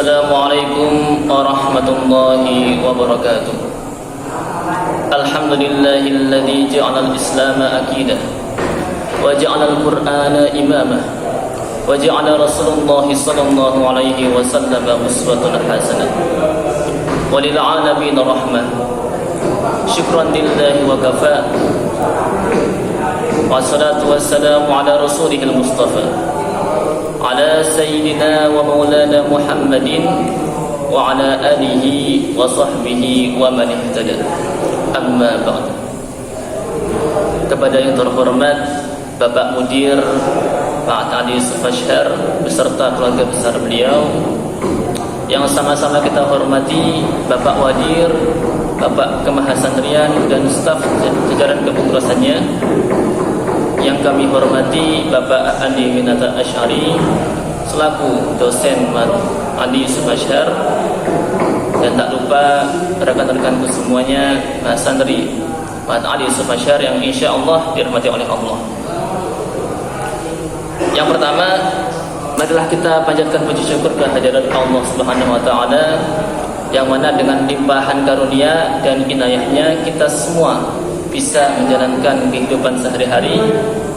Assalamualaikum warahmatullahi wabarakatuh. Alhamdulillahilladzi ja'ala al-Islam aqidah wa ja'ala al-Qur'ana imamah wa ja'ala Rasulullah sallallahu alaihi wasallam uswatun hasanah wa lil alamin rahmah. Syukran lillahi wa kafa. Wassalatu wassalamu ala rasulihil mustafa ala sayyidina wa maulana Muhammadin wa ala alihi wa sahbihi wa man ihtada. Amma ba'd. Kepada yang terhormat Bapak Mudir Pak Ali Yusuf Ashar beserta keluarga besar beliau, yang sama-sama kita hormati Bapak Wadir, Bapak Kemahasantrian dan staf jajaran kepengurusannya, yang kami hormati Bapak Andi Minata Asy'ari selaku dosen Ali Yusuf Ashar, dan tak lupa rekan-rekanku semuanya santri Pak Ali Yusuf Ashar yang insya Allah dirahmati oleh Allah. Yang pertama, marilah kita panjatkan puji syukur kehadirat Allah Subhanahu wa taala, yang mana dengan limpahan karunia dan inayahnya kita semua bisa menjalankan kehidupan sehari-hari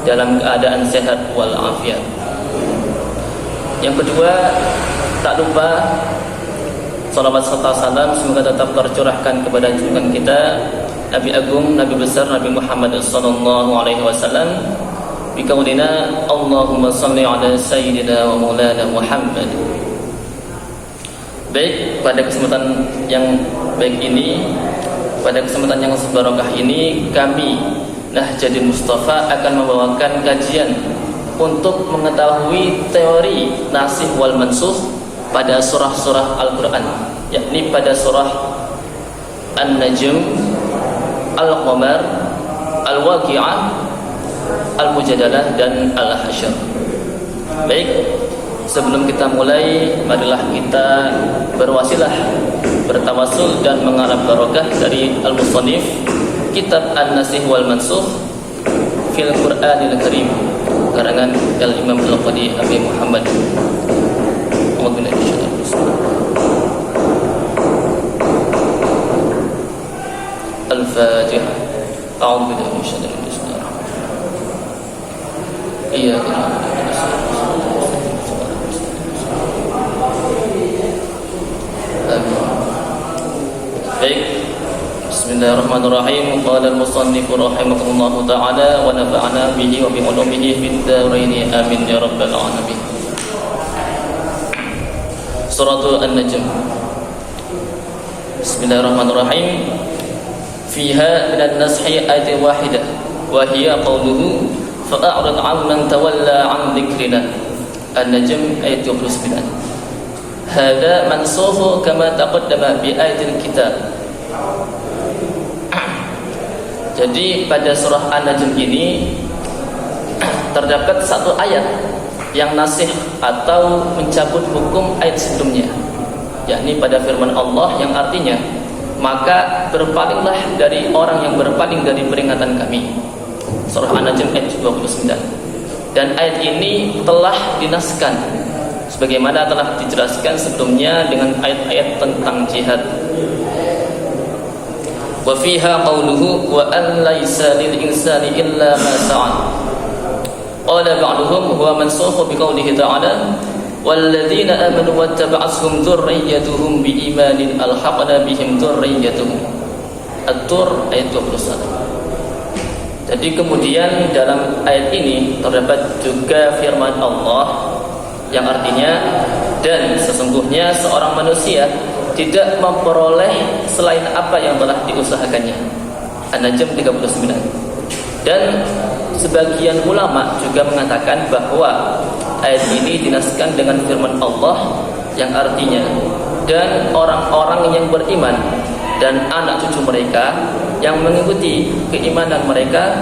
dalam keadaan sehat walafiat. Yang kedua, tak lupa salawat serta salam semoga tetap tercurahkan kepada junjungan kita Nabi Agung, Nabi besar Nabi Muhammad sallallahu alaihi wasallam. Biqaulina Allahumma shalli ala sayyidina wa maulana Muhammad. Baik, pada kesempatan yang baik ini, pada kesempatan yang sebarokah ini, kami Nahjadin Mustafa akan membawakan kajian untuk mengetahui teori nasikh wal mansukh pada surah-surah Al-Quran, yakni pada surah An-Najm, Al-Qamar, Al-Waqi'ah, Al-Mujadalah, dan Al-Hasyr. Baik, sebelum kita mulai, marilah kita berwasilah, bertawasul dan mengharap barokah dari Al-Musannif Kitab An-Nasikh wal Mansukh fil Qur'anil Karim, karangan Al-Imam Al-Qadi Abi Muhammad. Al-Fatihah. A'udzu billahi minasyaitonir rajim. Iyyaka na'budu wa Baik. Bismillahirrahmanirrahim. Qala al-musannif rahimahullahu ta'ala wa nafa'ana bihi wa bi ulumihi fid dharain. Amin ya rabbal alamin. Surah An-Najm. Bismillahirrahmanirrahim. Fiha min an-nashi ayat wahidah wa hiya qawluhu fa'a'rid 'amman tawalla 'an dzikrina. An-Najm ayat 29. Hada mansukh kama taqaddama bi ayatil kitab. Jadi pada surah An-Najm ini terdapat satu ayat yang nasikh atau mencabut hukum ayat sebelumnya, yakni pada firman Allah yang artinya, maka berpalinglah dari orang yang berpaling dari peringatan kami. Surah An-Najm ayat 29. Dan ayat ini telah dinaskan sebagaimana telah dijelaskan sebelumnya dengan ayat-ayat tentang jihad. Wa fiha qawluhu wa an laysa lil insani illa ma sa'a. Qala ba'duhum huwa mansukh bi qawlihi ta'ala walladzina amanu wattaba'athum dzurriyyatuhum biimanin alhaqna bihim dzurriyyatuhum. At-Tur ayat 21. Jadi kemudian dalam ayat ini terdapat juga firman Allah yang artinya, dan sesungguhnya seorang manusia tidak memperoleh selain apa yang telah diusahakannya. An-Najm 39. Dan sebagian ulama juga mengatakan bahwa ayat ini dinaskan dengan firman Allah yang artinya, dan orang-orang yang beriman dan anak cucu mereka yang mengikuti keimanan mereka,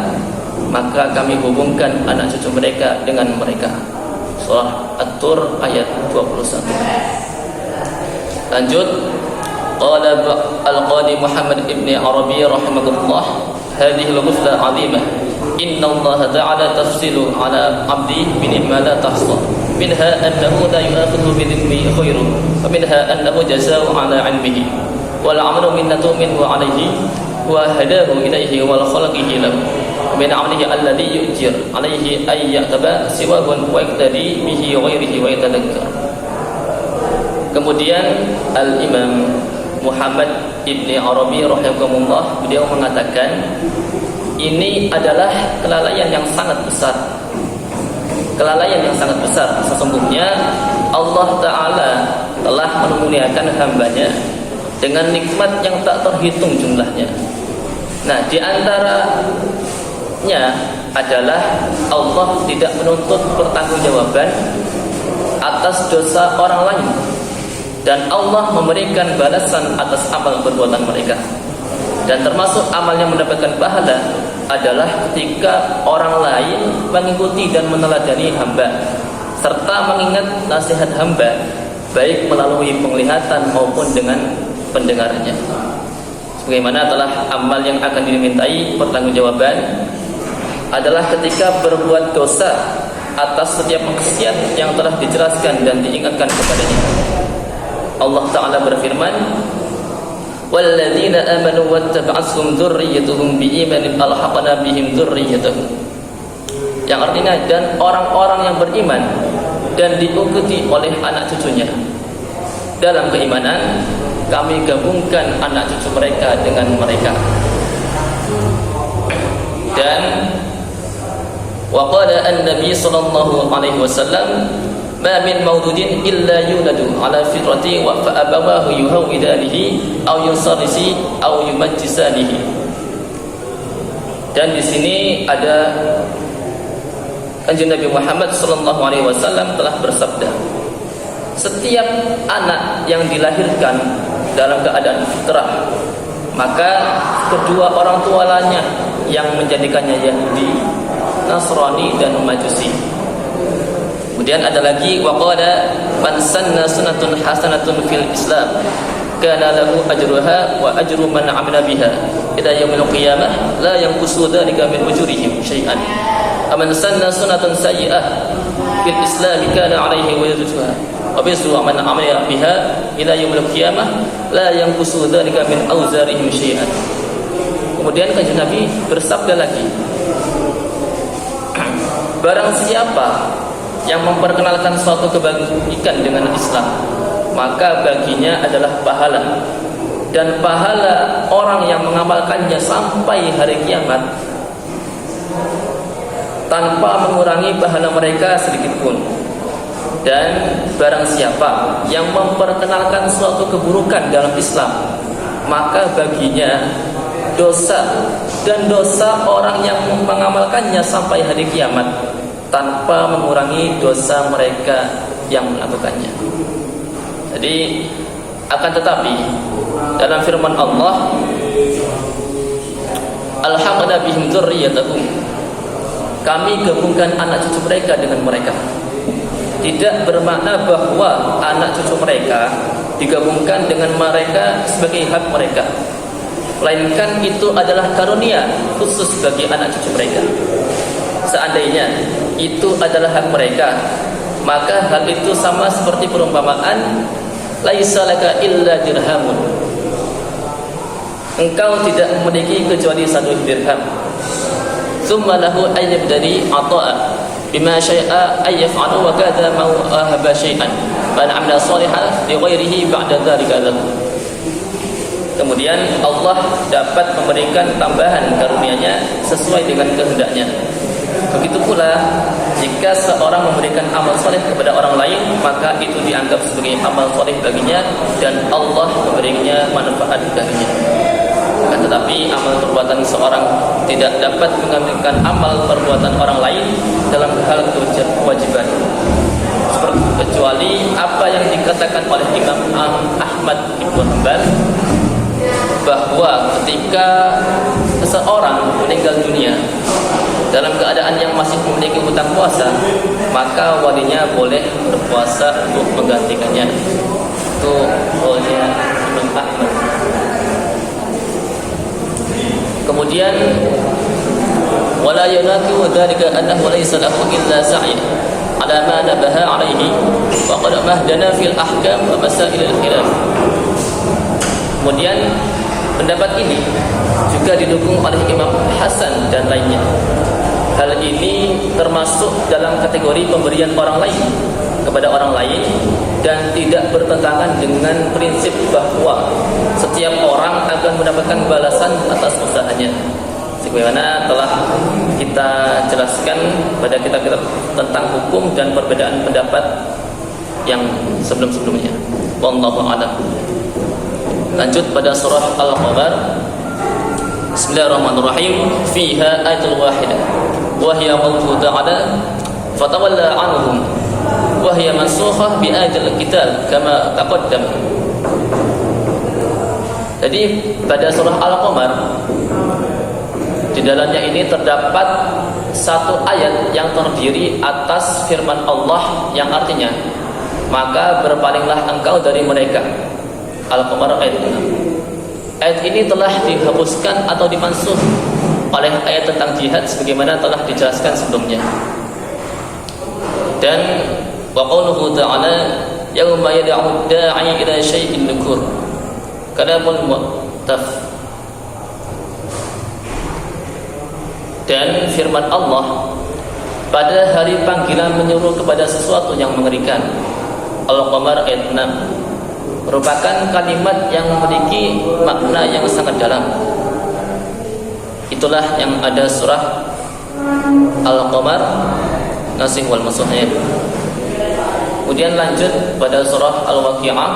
maka kami hubungkan anak cucu mereka dengan mereka. Surah At-Tur ayat 21. Lanjut, qala al-Qadi Muhammad ibn Arabi rahimahullah, hadhihi al-ghufla 'azimah. Inna Allah ta'ala tafsilu 'ala 'abdi min ma la tahsa. منها أنه لا يؤاخذ بذنبه خير ومنها أنه جزاء على علمه والعمل منة منه عليه وهداه إليه والخلقه له ومن عمله الذي يؤجر عليه أن يعتبى سواه ويقتدي به غيره ويتذكر. Kemudian Al-Imam Muhammad Ibni Arabi rahimahullah, beliau mengatakan ini adalah kelalaian yang sangat besar. Kelalaian yang sangat besar. Sesungguhnya Allah Ta'ala telah memuliakan hambanya dengan nikmat yang tak terhitung jumlahnya. Nah, di antaranya adalah Allah tidak menuntut pertanggungjawaban atas dosa orang lain, dan Allah memberikan balasan atas amal perbuatan mereka. Dan termasuk amal yang mendapatkan pahala adalah ketika orang lain mengikuti dan meneladani hamba serta mengingat nasihat hamba, baik melalui penglihatan maupun dengan pendengarannya. Sebagaimana telah amal yang akan dimintai pertanggungjawaban adalah ketika berbuat dosa atas setiap maksiat yang telah dijelaskan dan diingatkan kepadanya. Allah Ta'ala berfirman, "Walladzina amanu wattaba'athum dzurriyyatuhum biimanin alhaqna bihim dzurriyyatahum." Yang artinya, dan orang-orang yang beriman dan diikuti oleh anak cucunya dalam keimanan, kami gabungkan anak cucu mereka dengan mereka. Dan waqala an-nabi sallallahu alaihi wasallam, "Ma min mauludin illa yuladu ala fitrati wa fa abawahu yuhawidanihi aw yusarrisi aw yumajjisanihi." Dan di sini ada Kanjeng Nabi Muhammad sallallahu alaihi wasallam telah bersabda, setiap anak yang dilahirkan dalam keadaan fitrah, maka kedua orang tuanya yang menjadikannya Yahudi, Nasrani dan Majusi. Kemudian ada lagi, waqala man sanna sunnatun hasanatun fil Islam kana lahu ajruha wa ajru man 'amila biha ila yaumil qiyamah la yanqusu dzalika min ujurihim syai'an. Aman sanna sunnatun sayyi'ah fil Islam kana 'alaihi wizruha wa wizru man 'amila biha ila yaumil qiyamah la yanqusu dzalika min auzarihim syai'an. Kemudian Kanjeng Nabi bersabda lagi, barang siapa yang memperkenalkan suatu kebaikan dengan Islam, maka baginya adalah pahala, dan pahala orang yang mengamalkannya sampai hari kiamat tanpa mengurangi pahala mereka sedikit pun. Dan barang siapa yang memperkenalkan suatu keburukan dalam Islam, maka baginya dosa dan dosa orang yang mengamalkannya sampai hari kiamat tanpa mengurangi dosa mereka yang melakukannya. Jadi akan tetapi dalam firman Allah, alhaqna bihim dzurriyyatahum, kami gabungkan anak cucu mereka dengan mereka. Tidak bermakna bahwa anak cucu mereka digabungkan dengan mereka sebagai hak mereka, melainkan itu adalah karunia khusus bagi anak cucu mereka. Seandainya itu adalah hak mereka, maka hal itu sama seperti perumpamaan laisa laka illa dirhamun, engkau tidak memiliki kecuali 1 dirham. Tsumma lahu ayyab dari ata'a bima syai'a ayyaf'alu wa kadza ma ahaba syai'an man 'amila shalihan li ghairihi ba'da dzalika lahu. Kemudian Allah dapat memberikan tambahan karunia-Nya sesuai dengan kehendaknya. Begitu pula jika seorang memberikan amal soleh kepada orang lain, maka itu dianggap sebagai amal soleh baginya dan Allah memberinya manfaat baginya. Akan tetapi amal perbuatan seorang tidak dapat menggantikan amal perbuatan orang lain dalam hal kewajiban, kecuali apa yang dikatakan oleh Imam Ahmad Ibn Hanbal, bahwa ketika seseorang meninggal dunia dalam keadaan yang masih memiliki hutang puasa, maka walinya boleh berpuasa untuk menggantikannya. Itu oleh Imam Ahmad. Kemudian wala yunatu dzalika annahu laysa lahu illa sa'i 'ala ala ma nabaha alaihi wa qad mahdana fil ahkam wa masail al-khilaf. Kemudian pendapat ini juga didukung oleh Imam Hasan dan lainnya. Hal ini termasuk dalam kategori pemberian orang lain kepada orang lain dan tidak bertentangan dengan prinsip bahwa setiap orang akan mendapatkan balasan atas usahanya. Sebagaimana telah kita jelaskan pada kitab-kitab tentang hukum dan perbedaan pendapat yang sebelum-sebelumnya. Wallahu a'lam. Lanjut pada surah Al-Qamar. Bismillahirrahmanirrahim. Fiha ayatul wahidah wa hiya qawluhu ta'ala fatawalla 'anhum wa hiya mansukhah bi ayatil qital kama taqaddam. Jadi pada surah Al-Qamar di dalamnya ini terdapat satu ayat yang terdiri atas firman Allah yang artinya maka berpalinglah engkau dari mereka. Al-Qamar ayat 6. Ayat ini telah dihapuskan atau dimansuh oleh ayat tentang jihad sebagaimana telah dijelaskan sebelumnya. Dan wa qauluhu ta'ala yauma yad'u da'i ila syai'in nukur kalamul mu'taf. Dan firman Allah pada hari panggilan menyuruh kepada sesuatu yang mengerikan. Al-Qamar ayat 6 merupakan kalimat yang memiliki makna yang sangat dalam. Itulah yang ada surah Al-Qamar Nasih wal Mansuh. Kemudian lanjut pada surah Al-Waqi'ah.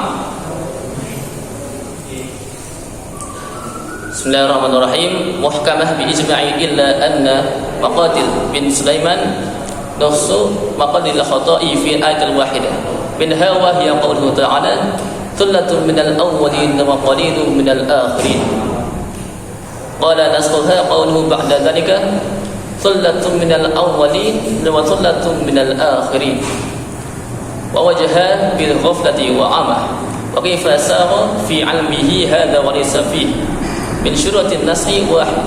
Bismillahirrahmanirrahim. Muhkamah bi ijma'i illa anna Maqatil bin Sulaiman nafsu maqadil khata'i fi ayatil wahidah minha wa hiya qawluhu ta'ala thullatun minal awwalin wa qalilun minal akhirin. Qala nasquha qawluhu ba'da dhalika thullatun minal awwalin wa thullatun minal akhirin. Wa wajha bil ghaflati wa amah wa kaifa sara fi 'ilmihi hadha wa laysa fihi min syurutin nas'i wahid.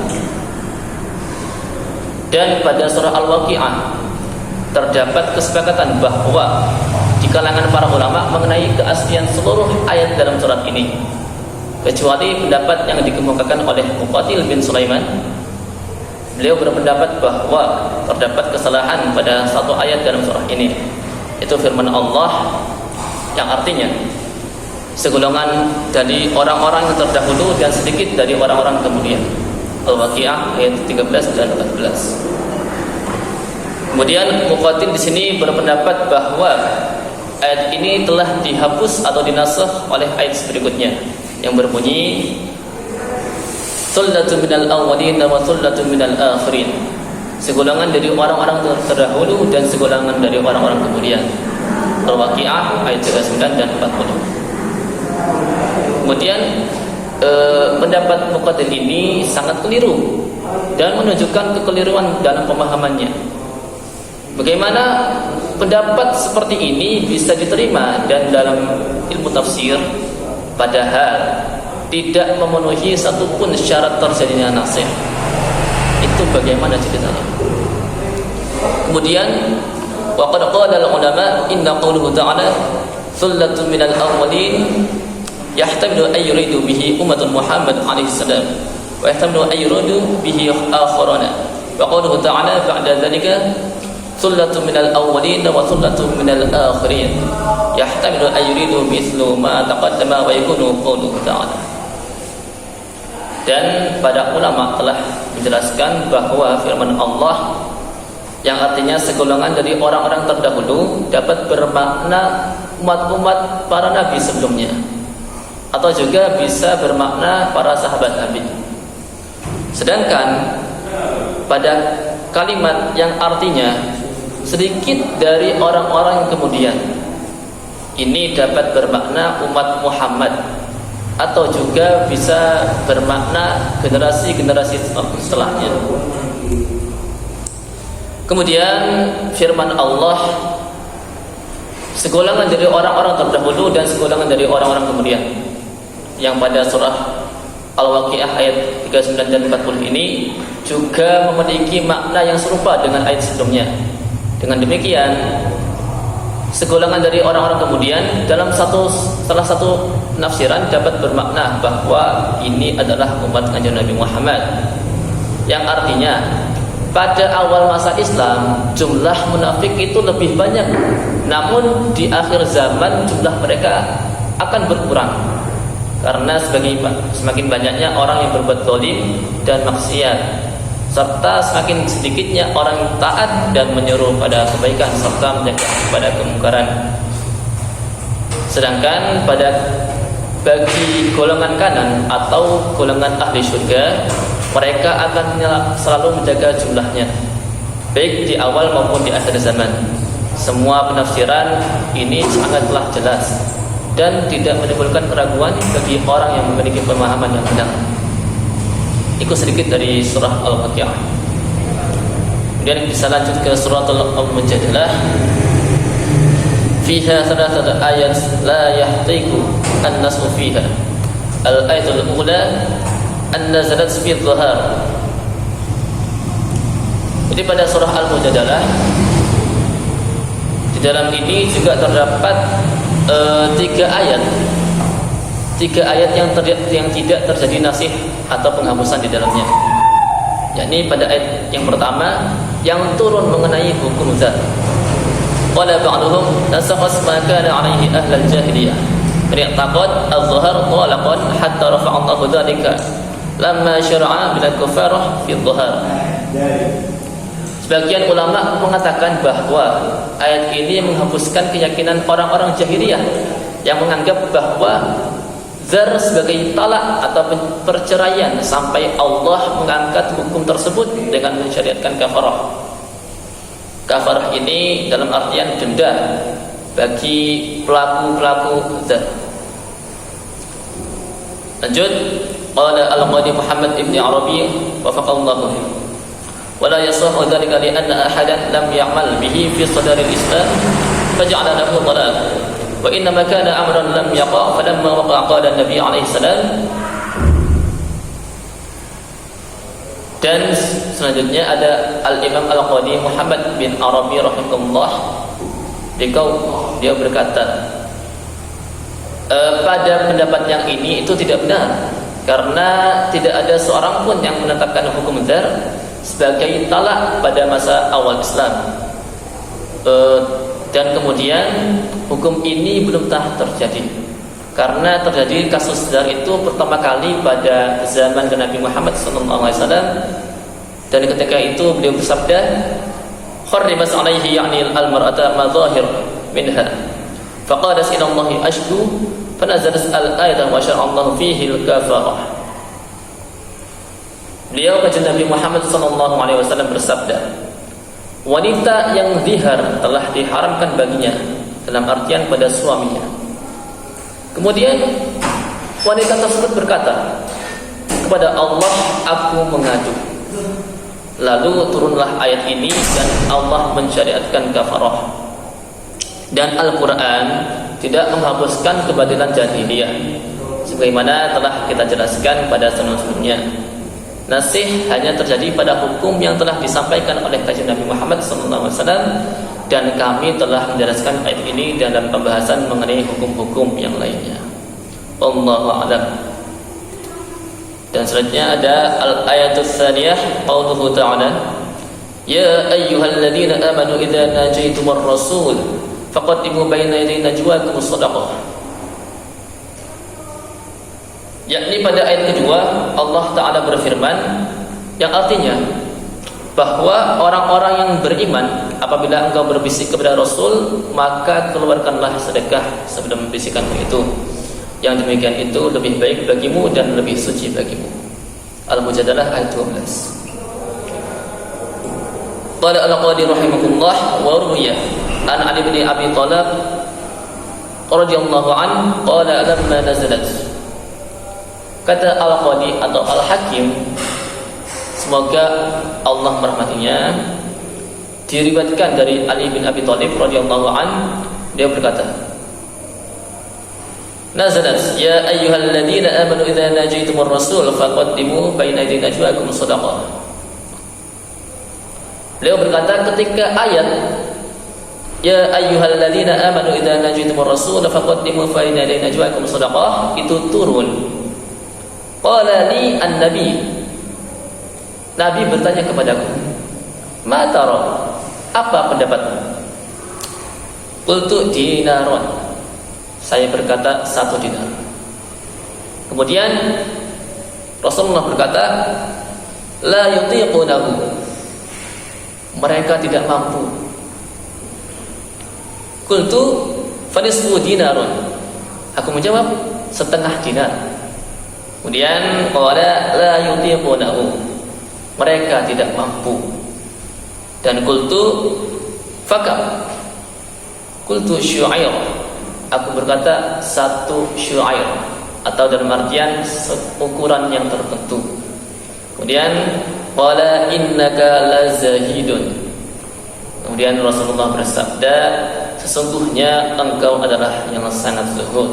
Dan pada surah Al-Waqi'ah terdapat kesepakatan bahwa di kalangan para ulama mengenai keaslian seluruh ayat dalam surat ini, kecuali pendapat yang dikemukakan oleh Muqatil bin Sulaiman. Beliau berpendapat bahwa terdapat kesalahan pada satu ayat dalam surah ini, itu firman Allah yang artinya segolongan dari orang-orang yang terdahulu dan sedikit dari orang-orang kemudian. Al-Waqi'ah ayat 13 dan 14. Kemudian Muqatil di sini berpendapat bahwa ayat ini telah dihapus atau dinasakh oleh ayat berikutnya yang berbunyi thullatun minal awwalin wa thullatun minal akhirin. Segolongan dari orang-orang terdahulu dan segolongan dari orang-orang kemudian. Al-Waqi'ah ayat 39 dan 40. Kemudian pendapat Muqatil ini sangat keliru dan menunjukkan kekeliruan dalam pemahamannya. Bagaimana pendapat seperti ini bisa diterima dan dalam ilmu tafsir padahal tidak memenuhi satupun syarat terjadinya nasakh? Itu bagaimana ceritanya? Kemudian wa qad qala al-ulama inna qawluhu ta'ala thullatun minal awwalin yahtamilu an yuridu bihi ummatul Muhammad alaihi salam wa yahtamilu an yuridu bihi akharana wa qawluhu ta'ala ba'da dhalika thullatun minal awwalin wa thullatun minal akhirin yahtamilu an yuridu mithlu ma taqaddama wa yakunu qawluhu ta'ala. Dan para ulama telah menjelaskan bahwa firman Allah yang artinya segolongan dari orang-orang terdahulu dapat bermakna umat-umat para nabi sebelumnya, atau juga bisa bermakna para sahabat Nabi. Sedangkan pada kalimat yang artinya sedikit dari orang-orang yang kemudian, ini dapat bermakna umat Muhammad, atau juga bisa bermakna generasi-generasi setelahnya. Kemudian firman Allah segolongan dari orang-orang terdahulu dan segolongan dari orang-orang kemudian, yang pada surah Al-Waqi'ah ayat 39 dan 40 ini juga memiliki makna yang serupa dengan ayat sebelumnya. Dengan demikian segolongan dari orang-orang kemudian dalam salah satu penafsiran dapat bermakna bahwa ini adalah umat Kanjeng Nabi Muhammad, yang artinya pada awal masa Islam jumlah munafik itu lebih banyak, namun di akhir zaman jumlah mereka akan berkurang karena semakin banyaknya orang yang berbuat zalim dan maksiat, serta semakin sedikitnya orang yang taat dan menyuruh pada kebaikan serta mencegah pada kemungkaran. Sedangkan bagi golongan kanan atau golongan ahli surga, mereka akan selalu menjaga jumlahnya, baik di awal maupun di akhir zaman. Semua penafsiran ini sangatlah jelas dan tidak menimbulkan keraguan bagi orang yang memiliki pemahaman yang benar. Ikut sedikit dari surah Al-Waqi'ah. Kemudian bisa lanjut ke surah Al-Mujadilah. Fiha thalathatu ayat la yahtiku an-nasu fiha. Al-ayatul ula an-nazalat fi dhahar. Jadi pada surah Al-Mujadilah, di dalam ini juga terdapat tiga ayat yang tidak terjadi nasih atau penghapusan di dalamnya. Yakni pada ayat yang pertama yang turun mengenai hukum zat. Qala ba'duhum nasakhas ma kana 'alaihi ahlul jahiliyah. Ri'taqad adh-dhahar talaqan hatta rafa'a Allahu dzalika lamma syara'a bil kufarah fi adh-dhahar. Sebagian ulama mengatakan bahwa ayat ini menghapuskan keyakinan orang-orang jahiliyah yang menganggap bahwa zar sebagai talak atau perceraian sampai Allah mengangkat hukum tersebut dengan mensyariatkan kafarah. Kafarah ini dalam artian denda bagi pelaku zar. Lanjut, qala al-Qadi Muhammad ibn Arabi wafaqallahu fihi. Wala yasahhu dzalika li anna ahadan lam ya'mal bihi fi sadari al-Islam faj'ala lahu talaq. Wa inna ma kana amran lam yaqa falamma waqa'a qala an-nabi alaihi salam. Dan selanjutnya ada Al-Imam Al-Qadi Muhammad bin Arabi rahimahullah. Dia berkata, pada pendapat yang ini itu tidak benar, karena tidak ada seorang pun yang menetapkan hukum zar sebagai talak pada masa awal Islam. Dan kemudian hukum ini belum terjadi, karena terjadi kasus zar itu pertama kali pada zaman Nabi Muhammad SAW. Dan ketika itu beliau bersabda, "Kharrimas 'alaihi ya'ni al-mar'ata madhahir minha." Faqala sinallahi ashdu fanazalat al-ayat wa syara'a Allah fihi al-kafarah. Beliau kajian Nabi Muhammad SAW bersabda, wanita yang zihar telah diharamkan baginya, dalam artian pada suaminya. Kemudian wanita tersebut berkata, kepada Allah aku mengadu. Lalu turunlah ayat ini dan Allah mensyariatkan kafarah. Dan Al-Quran tidak menghapuskan kebatilan jahiliyah, sebagaimana telah kita jelaskan pada sebelum-sebelumnya. Nasih hanya terjadi pada hukum yang telah disampaikan oleh kajian Nabi Muhammad SAW, dan kami telah menjelaskan ayat ini dalam pembahasan mengenai hukum-hukum yang lainnya. Wallahu a'lam. Dan selanjutnya ada al-ayatus tsaniyah, qauluhu ta'ala, ya ayyuhalladzina amanu idza najaitumur rasul faqaddimu baina yaday najwakum shadaqah. Yakni pada ayat kedua Allah Ta'ala berfirman, yang artinya bahwa orang-orang yang beriman apabila engkau berbisik kepada Rasul, maka keluarkanlah sedekah sebelum bisikanmu itu. Yang demikian itu lebih baik bagimu dan lebih suci bagimu. Al-Mujadalah ayat 12. Qala al-Qadi rahimahullah wa ruwiya an Ali bin Abi Thalib radhiyallahu an qala lamma nazalat. Kata Al-Qadi atau Al-Hakim, semoga Allah merahmatinya, diriwayatkan dari Ali bin Abi Thalib radhiyallahu an, dia berkata, nazalat ya ayyuhalladzina amanu idza najaitumur rasul faqaddimu baina yaday najwakum shadaqah. Beliau berkata ketika ayat ya ayyuhalladzina amanu idza najaytumur rasul faqaddimu fa inna ilayna najwaakum shadaqah itu turun. Qala li an-nabi, Nabi bertanya kepadaku, ma tara, apa pendapatmu? Qultu dinaron, saya berkata 1 dinar. Kemudian Rasulullah berkata, la yutiqunahu, mereka tidak mampu. Qultu fanisfu dinarun, aku menjawab 1/2 dinar. Kemudian qala la yutiqunahu, mereka tidak mampu. Dan qultu fakam, qultu syu'air, aku berkata 1 syu'air, atau dalam artian ukuran yang tertentu. Kemudian qala innaka lazahidun, kemudian Rasulullah bersabda, sesungguhnya engkau adalah yang sangat zuhud.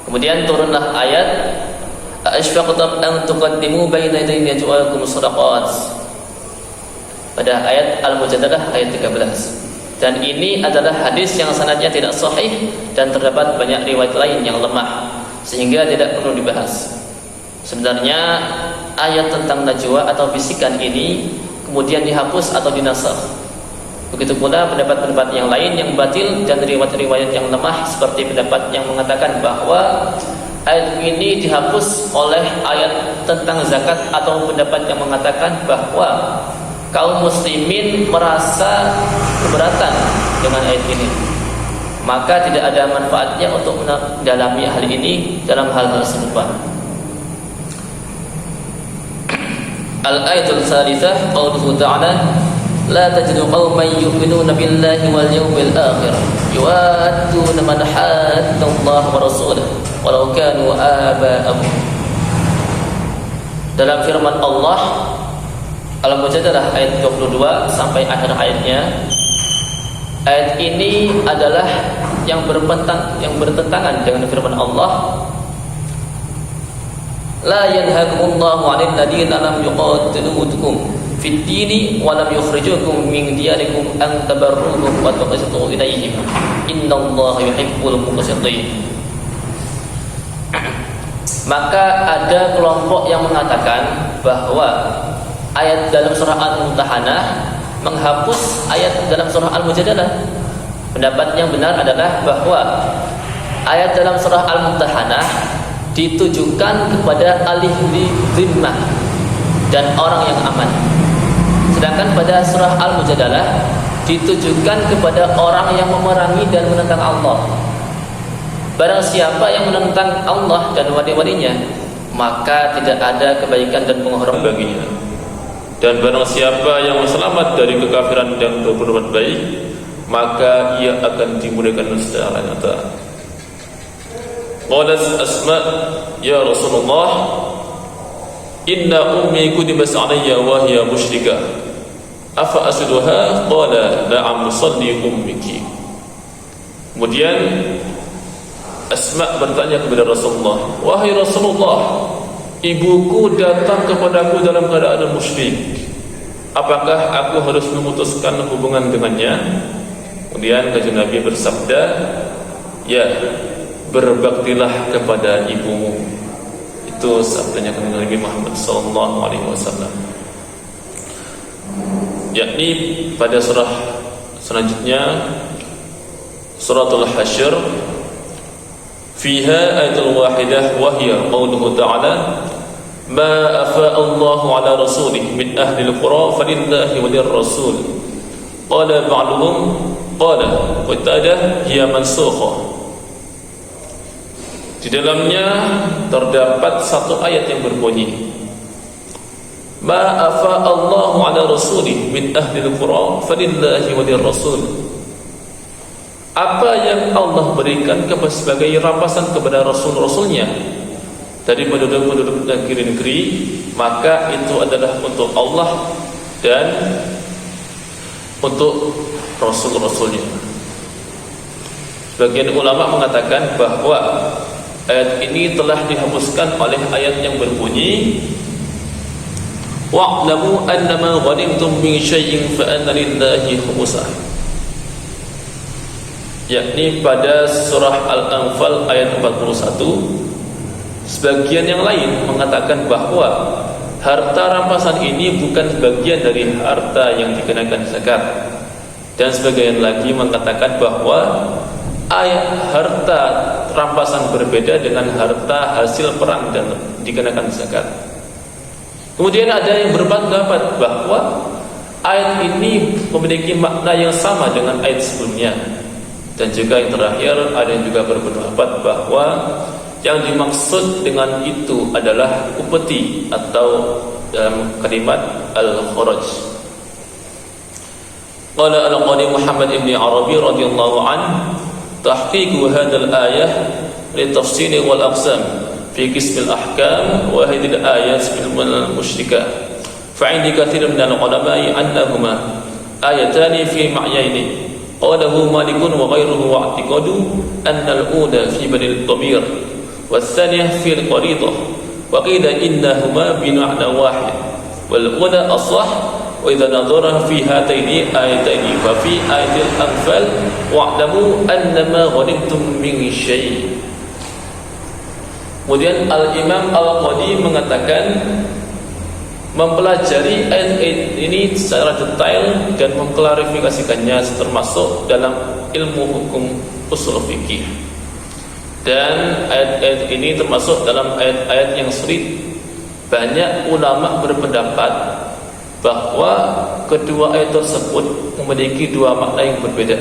Kemudian turunlah ayat ashfaqtum an tuqaddimu baina yaday najwaakum shadaqat, pada ayat Al-Mujadalah ayat 13. Dan ini adalah hadis yang sanadnya tidak sahih dan terdapat banyak riwayat lain yang lemah, sehingga tidak perlu dibahas. Sebenarnya ayat tentang najwa atau bisikan ini kemudian dihapus atau dinasakh. Begitu pula pendapat-pendapat yang lain yang batil dan riwayat-riwayat yang lemah, seperti pendapat yang mengatakan bahwa ayat ini dihapus oleh ayat tentang zakat, atau pendapat yang mengatakan bahwa kaum muslimin merasa keberatan dengan ayat ini, maka tidak ada manfaatnya untuk mendalami hal ini dalam hal-hal serupa. Al-ayatul tsalitsah qauluhu ta'ala la tajidu qauman yu'minuna billahi wal yawmil akhir yuwadduna man hadda Allah wa rasulahu walau kanu aba'ahum. Dalam firman Allah Al-Mujadalah ayat 22 sampai akhir ayatnya, ayat ini adalah yang bertentangan dengan firman Allah, la yanhakumullahu 'anil ladzina lam yuqatilukum fid dini wa lam yukhrijukum min diyarikum an tabarruhum wa tuqsitu ilaihim innallaha yuhibbul muqsitin. Maka ada kelompok yang mengatakan bahwa ayat dalam surah Al-Mumtahanah menghapus ayat dalam surah Al-Mujadalah. Pendapat yang benar adalah bahwa ayat dalam surah Al-Mumtahanah ditujukan kepada ahli zimmah dan orang yang aman, sedangkan pada surah Al-Mujadalah ditujukan kepada orang yang memerangi dan menentang Allah. Barang siapa yang menentang Allah dan wali-walinya, maka tidak ada kebaikan dan penghormatan baginya. Dan barang siapa yang selamat dari kekafiran dan berbuat baik, maka ia akan dimuliakan secara nyata. Qalat Asma, ya Rasulullah, inna ummi kutibat alayya wa hiya musyrikah, afa asduha? Qala na'am salli ummiki. Kemudian Asma bertanya kepada Rasulullah, wahai Rasulullah, ibuku datang kepadaku dalam keadaan musyrik, apakah aku harus memutuskan hubungan dengannya? Kemudian Kanjeng Nabi bersabda, ya, berbaktilah kepada ibumu. Itu sabdanya Kanjeng Nabi Muhammad SAW. Yakni pada surah selanjutnya, suratul Hasyr, fiha ayatul wahidah wa hiya qauluhu ta'ala ma afa'a Allahu 'ala rasulih min ahli al-qura falillahi wa lirrasul qala ba'duhum qala qatadah hiya mansukhah. Di dalamnya terdapat satu ayat yang berbunyi ma afa'a Allahu 'ala rasulih min ahli al-qura falillahi wa lirrasul. Apa yang Allah berikan sebagai rampasan kepada Rasul-Rasulnya dari penduduk-penduduk negeri-negeri, maka itu adalah untuk Allah dan untuk Rasul-Rasulnya. Sebagian ulama mengatakan bahwa ayat ini telah dihapuskan oleh ayat yang berbunyi wa'lamu annama ghanimtum min syai'in fa anna lillahi khumsah. yakni pada surah Al-Anfal ayat 41. Sebagian yang lain mengatakan bahwa harta rampasan ini bukan bagian dari harta yang dikenakan zakat. Dan sebagian lagi mengatakan bahwa harta rampasan berbeda dengan harta hasil perang dan dikenakan zakat. Kemudian ada yang berpendapat bahwa ayat ini memiliki makna yang sama dengan ayat sebelumnya. Dan juga yang terakhir, ada yang juga berpendapat bahwa yang dimaksud dengan itu adalah upeti atau dalam kalimat al-kharaj. Qala al-Qadi Muhammad ibn Arabi radhiyallahu anhu tahqiqu hadzal ayah li tafsil wal aqsam fi qism al-ahkam wa hadhihi al-ayat bil musyrikah fa 'indi katsir min al-ulama'i annahuma ayatani fi ma'yaini qalahu Malikun wa ghayruhu wa i'tiqadu anna al-ula fi badil dhamir والثانية في القريضة وقيل إنهما بمعنى واحد والأولى أصح وإذا نظر في هاتين آيتين ففي آية الأنفال واعلموا أنما غنمتم من شيء. Kemudian Al-Imam Al-Qadi mengatakan mempelajari ayat ini secara detail dan mengklarifikasikannya termasuk dalam ilmu hukum ushul fikih. Dan ayat-ayat ini termasuk dalam ayat-ayat yang sulit. Banyak ulama berpendapat bahwa kedua ayat tersebut memiliki dua makna yang berbeda.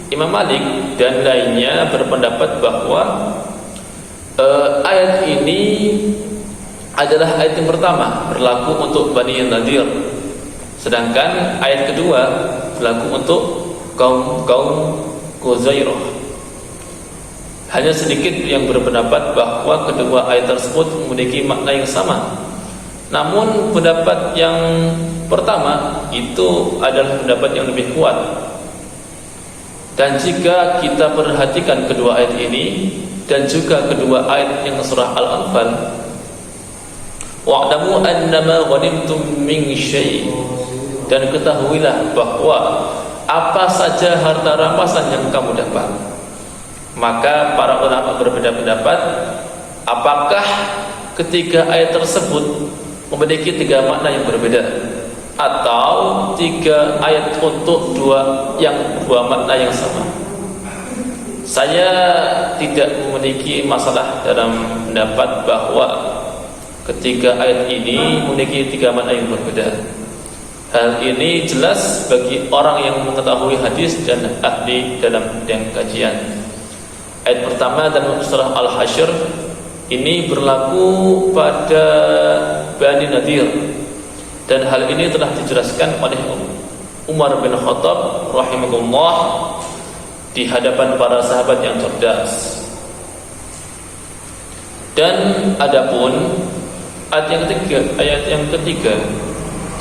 Imam Malik dan lainnya berpendapat bahwa ayat ini adalah ayat yang pertama berlaku untuk Bani Nadir, sedangkan ayat kedua berlaku untuk kaum Quzairah. Hanya sedikit yang berpendapat bahwa kedua ayat tersebut memiliki makna yang sama. Namun pendapat yang pertama itu adalah pendapat yang lebih kuat. Dan jika kita perhatikan kedua ayat ini dan juga kedua ayat yang surah Al-Anfal, wa'lamu annama ghanimtum min syai', dan ketahuilah bahwa apa saja harta rampasan yang kamu dapat. Maka para ulama berbeda pendapat apakah ketiga ayat tersebut memiliki tiga makna yang berbeda atau tiga ayat untuk dua makna yang sama. Saya tidak memiliki masalah dalam pendapat bahwa ketiga ayat ini memiliki tiga makna yang berbeda. Hal ini jelas bagi orang yang mengetahui hadis dan ahli dalam bidang kajian. Ayat pertama dalam surah Al-Hasyr ini berlaku pada Bani Nadir, dan hal ini telah dijelaskan oleh Umar bin Khattab rahimahullah di hadapan para sahabat yang cerdas. Dan adapun ayat yang ketiga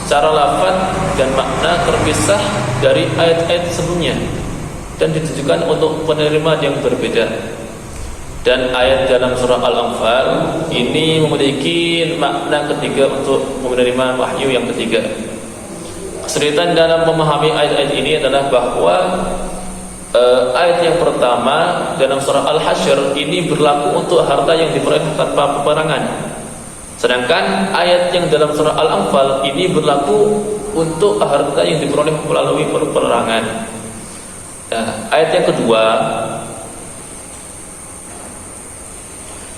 secara lafaz dan makna terpisah dari ayat-ayat sebelumnya dan ditujukan untuk penerima yang berbeda. Dan ayat dalam surah Al-Anfal ini memiliki makna ketiga untuk menerima wahyu yang ketiga. Kesulitan dalam memahami ayat-ayat ini adalah bahwa ayat yang pertama dalam surah Al-Hasyr ini berlaku untuk harta yang diperoleh tanpa peperangan, sedangkan ayat yang dalam surah Al-Anfal ini berlaku untuk harta yang diperoleh melalui peperangan. Ayat yang kedua,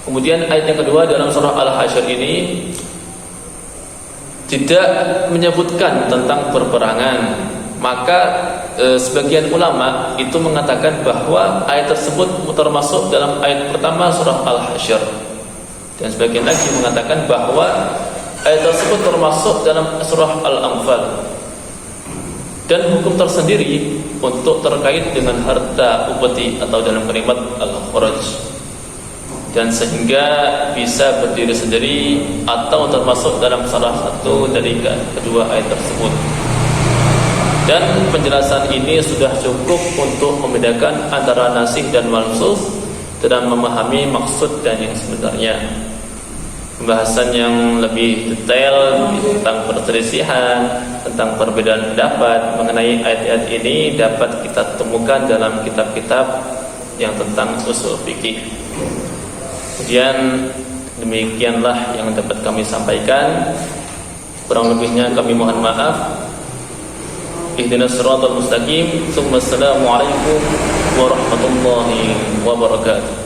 kemudian ayat yang kedua dalam surah Al-Hasyr ini tidak menyebutkan tentang perperangan. Maka sebagian ulama itu mengatakan bahwa ayat tersebut termasuk dalam ayat pertama surah Al-Hasyr, dan sebagian lagi mengatakan bahwa ayat tersebut termasuk dalam surah Al-Anfal. Dan hukum tersendiri untuk terkait dengan harta upeti atau dalam kalimat al-kharaj, dan sehingga bisa berdiri sendiri atau termasuk dalam salah satu dari kedua ayat tersebut. Dan penjelasan ini sudah cukup untuk membedakan antara nasikh dan mansukh dalam memahami maksud dan yang sebenarnya. Pembahasan yang lebih detail tentang perselisihan, tentang perbedaan pendapat mengenai ayat-ayat ini dapat kita temukan dalam kitab-kitab yang tentang usul fikih. Kemudian demikianlah yang dapat kami sampaikan. Kurang lebihnya kami mohon maaf. Ihdinas siratal mustaqim. Assalamualaikum warahmatullahi wabarakatuh.